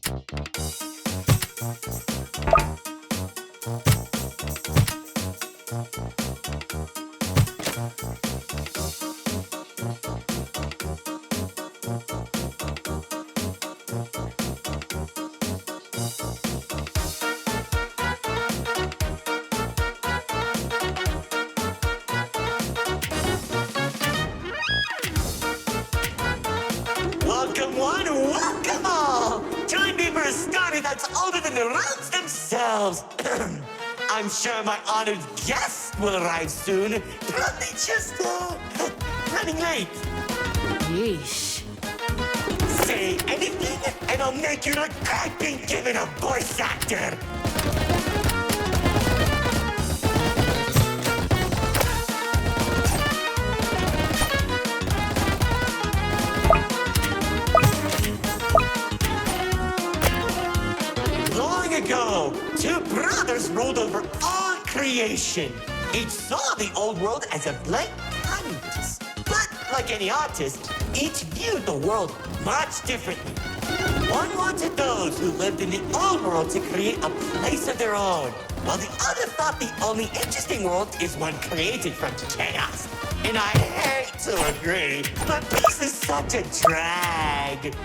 Welcome one, welcome all! Join me for a story that's older than the roads themselves. I'm sure my honored guest will arrive soon. Probably just, running late. Yeesh. Say anything, and I'll make you regret being given a voice actor. Long ago, two brothers ruled over all creation. Each saw the old world as a blank canvas. But like any artist, each viewed the world much differently. One wanted those who lived in the old world to create a place of their own, while the other thought the only interesting world is one created from chaos. And I hate to agree, but peace is such a drag.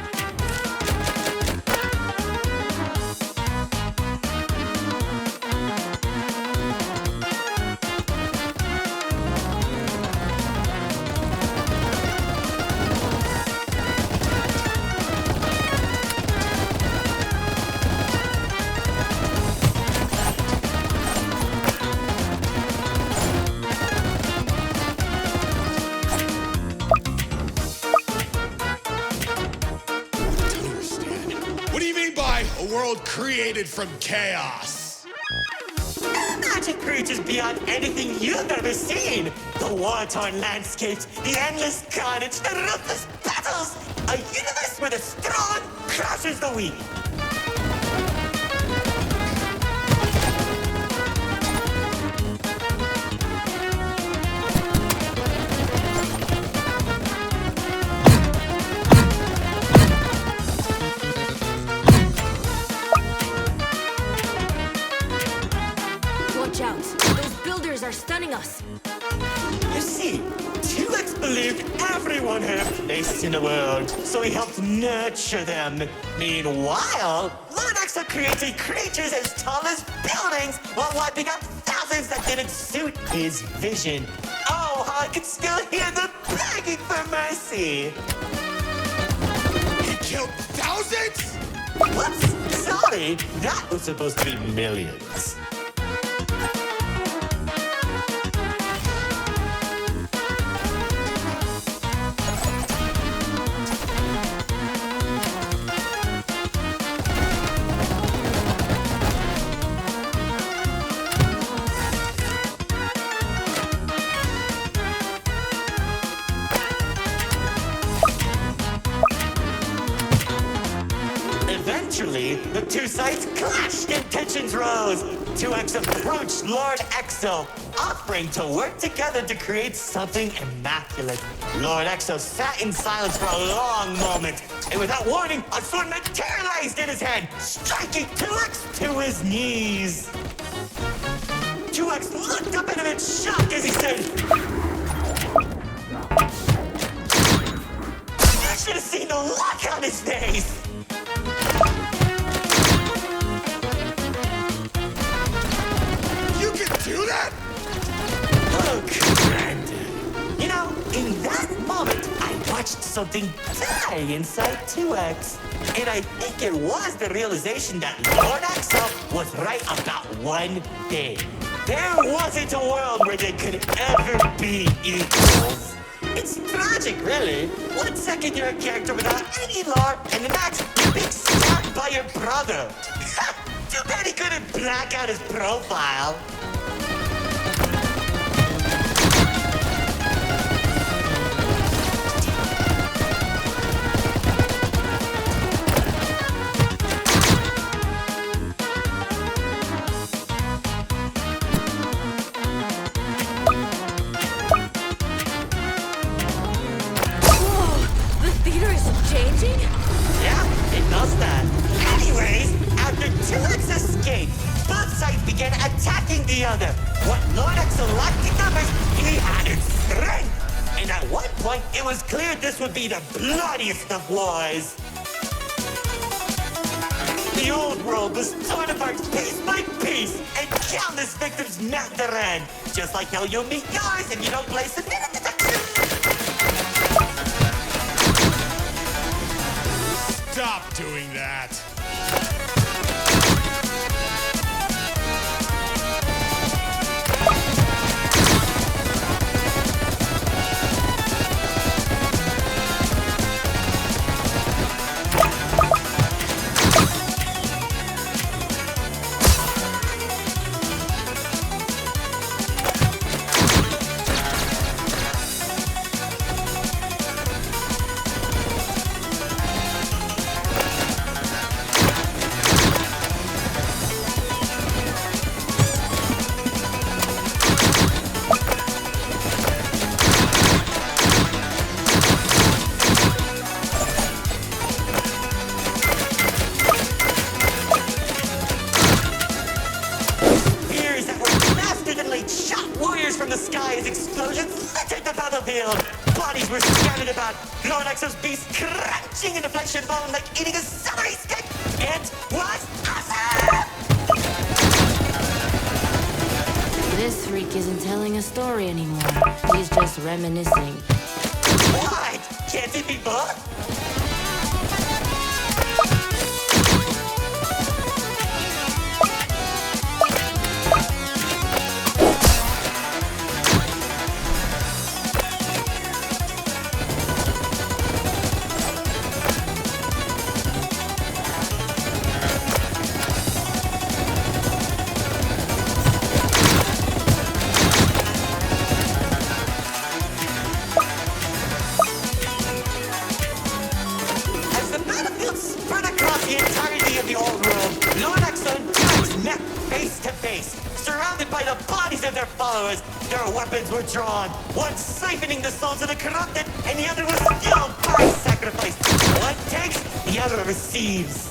A world created from chaos. Magic creatures beyond anything you've ever seen. The war-torn landscapes, the endless carnage, the ruthless battles. A universe where the strong crushes the weak. Watch out. Those builders are stunning us. You see, T-Rex believed everyone had a place in the world, so he helped nurture them. Meanwhile, Lord Exo created creatures as tall as buildings while wiping out thousands that didn't suit his vision. Oh, how I can still hear them begging for mercy. He killed thousands? Whoops, sorry, that was supposed to be millions. Eventually, the two sides clashed and tensions rose. 2X approached Lord Exo, offering to work together to create something immaculate. Lord Exo sat in silence for a long moment, and without warning, a sword materialized in his hand, striking 2X to his knees. 2X looked up at him in shock as he said, "You should have seen the look on his face." Do that? Oh, Commander. You know, in that moment, I watched something die inside 2X. And I think it was the realization that Lord Exo was right about one thing. There wasn't a world where they could ever be equals. It's tragic, really. 1 second you're a character without any lore, and the next, you're being stabbed by your brother. Too bad he couldn't black out his profile. Whoa! The theater is changing? Yeah, It knows that. Anyways, after 2X escaped, both sides began attacking the other. What Lord Exo lacked in numbers, he had in strength. And at one point, it was clear this would be the bloodiest of wars. The old world was torn apart piece by piece, and countless victims met their end. Just like how you'll meet yours if you don't place a minute detection. Stop doing that. Bodies were scattered about, Lord Exo's beast crunching into flesh and bone like eating a celery stick. It was awesome! This freak isn't telling a story anymore. He's just reminiscing. What? Can't it be both? Their weapons were drawn, one siphoning the souls of the corrupted, and the other was still by sacrifice. One takes, the other receives.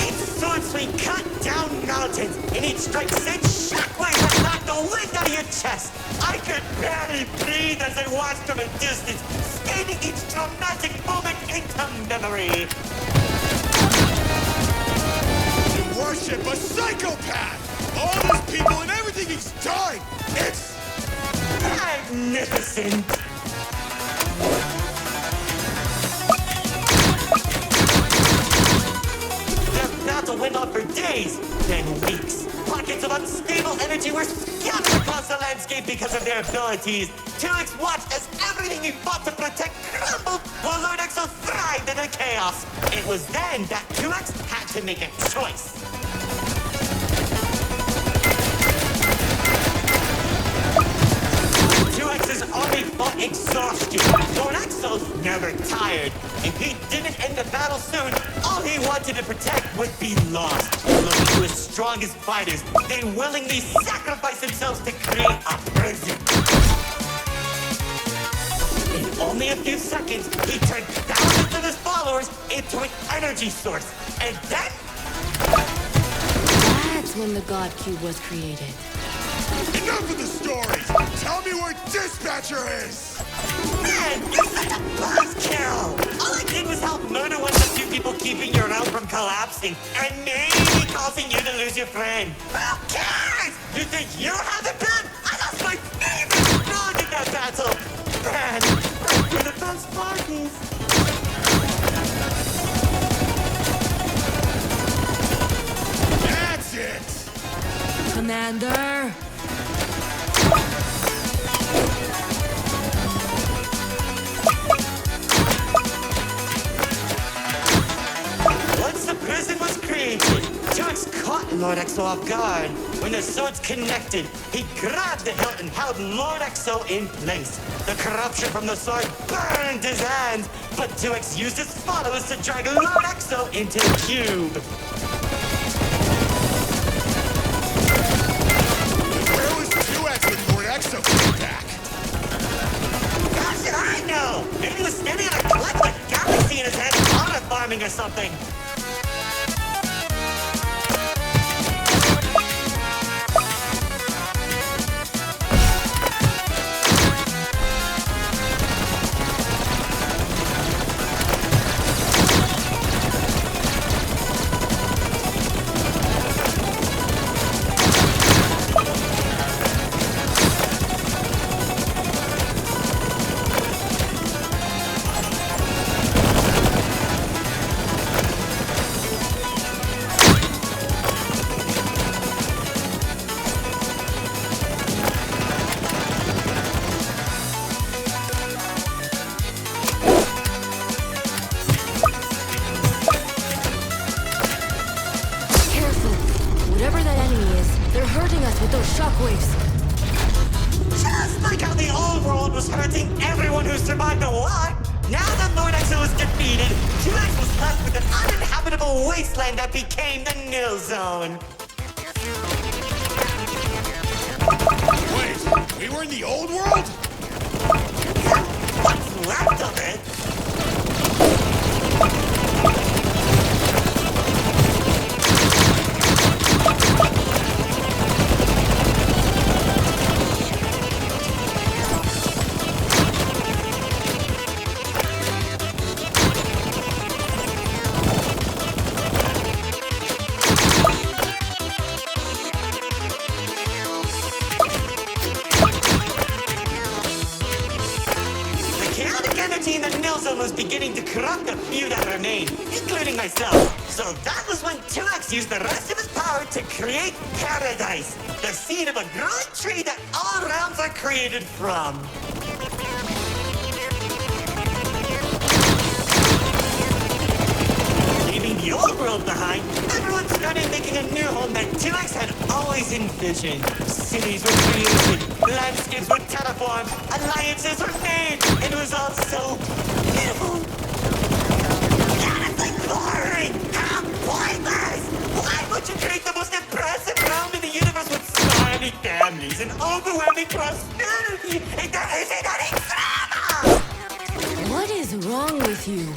Each sword swing cut down mountains, and each strike sent shockwaves that knocked the wind out of your chest. I could barely breathe as I watched from a distance, scanning each dramatic moment into memory. Worship a psychopath! All those people and everything he's done! It's magnificent! The battle went on for days, then weeks. Pockets of unstable energy were scattered across the landscape because of their abilities. 2X watched as everything he fought to protect crumbled, while Lord Exo thrived in the chaos. It was then that 2X had to make a choice. 2X's army fought exhaustion. Lord Exo's never tired. If he didn't end the battle soon, all he wanted to protect would be lost. Looking to his strongest fighters, they willingly sacrificed themselves to create a prison. In only a few seconds, he turned thousands of his followers into an energy source. And then... That's when the God Cube was created. enough of the stories! Tell me where Dispatcher is! Man, you're such a buzzkill! All I did was help murder one of the few people keeping your realm from collapsing, and maybe causing you to lose your friend. Who cares? You think you have it bad? I lost my favorite frog in that battle! Man, for the best parties. That's it! Commander! Once the prison was created, 2X caught Lord Exo off guard. When the swords connected, he grabbed the hilt and held Lord Exo in place. The corruption from the sword burned his hands, but 2X used his followers to drag Lord Exo into the cube. Where was 2X when Lord Exo came back? That's right! or something. Whatever that enemy is, they're hurting us with those shockwaves. Just like how the old world was hurting everyone who survived the war, now that Lord Exo was defeated, 2X was left with an uninhabitable wasteland that became the Nil Zone. Wait, we were in the old world? What's left of it? In the Nil Zone was beginning to corrupt the few that remained, including myself. So that was when 2X used the rest of his power to create Paradise, the seed of a growing tree that all realms are created from. Leaving the old world behind, everyone started making a new home that 2X had always envisioned. Cities were created, landscapes were terraformed, alliances were made. It was all so beautiful. Honestly boring! How pointless! Why would you create the most impressive realm in the universe with so many families and overwhelming prosperity? There isn't any drama! What is wrong with you?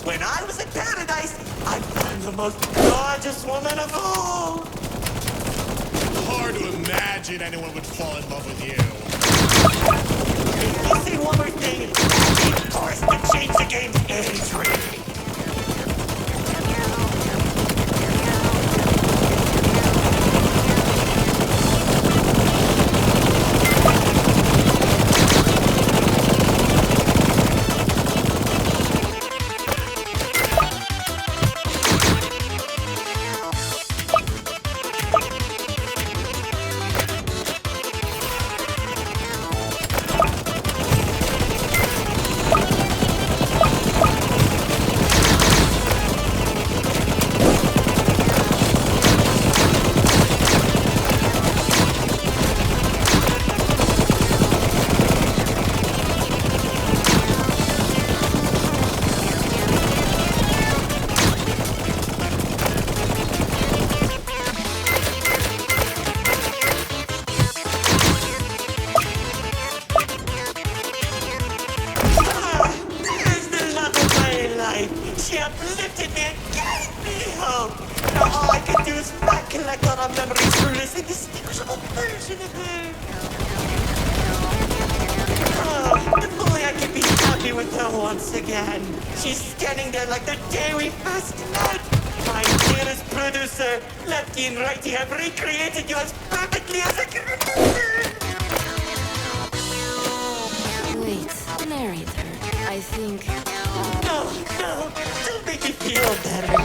When I was in Paradise, I found the most gorgeous woman of all. Hard to imagine anyone would fall in love with you. If you say one more thing, of course, to change the game's age rating. She uplifted me and gave me hope. Now all I can do is back collect all our memories through this indistinguishable version of her. Oh, if only I could be happy with her once again. She's standing there like the day we first met. My dearest producer, lefty and righty have recreated you as perfectly as I can remember. Wait, narrator. I think... No, don't make me feel better.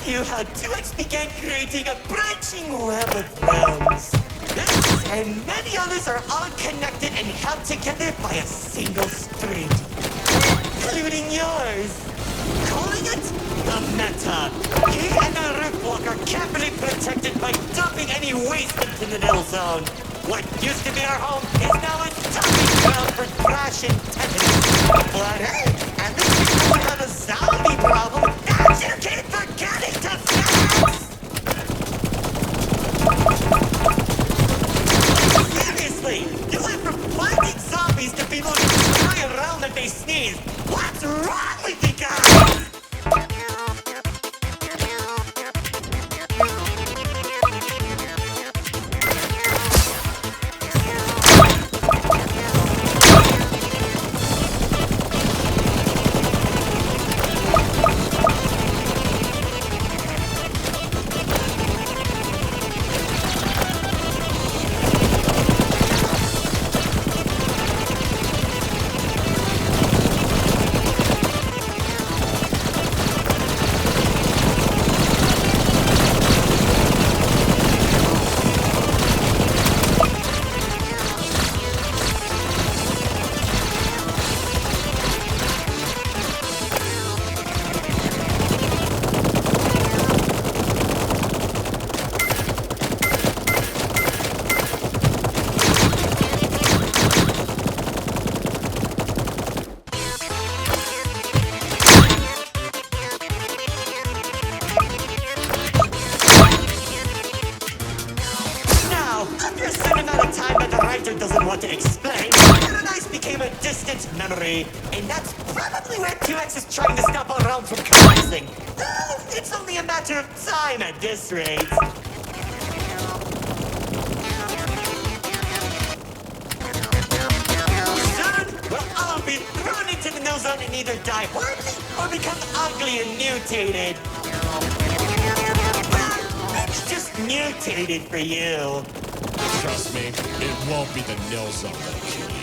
you how 2X began creating a branching web of realms. This and many others are all connected and held together by a single string, including yours. Calling it the Meta. You and the Riftwalk are carefully protected by dumping any waste into the Nil Zone. What used to be our home is now a dumping ground for trash and tetanus. But hey, at least we don't have a zombie problem that you keep forgetting to fix! Seriously, you went from fighting zombies to people who fly around if they sneeze. What's wrong with you guys? Doesn't want to explain, Paradise became a distant memory, and that's probably where 2X is trying to stop our realm from collapsing. Though it's only a matter of time at this rate. Soon, we'll all be thrown into the Nil Zone and either die horribly or become ugly and mutated. Well, maybe just mutated for you. Trust me, it won't be the Nil Zone that'll kill you.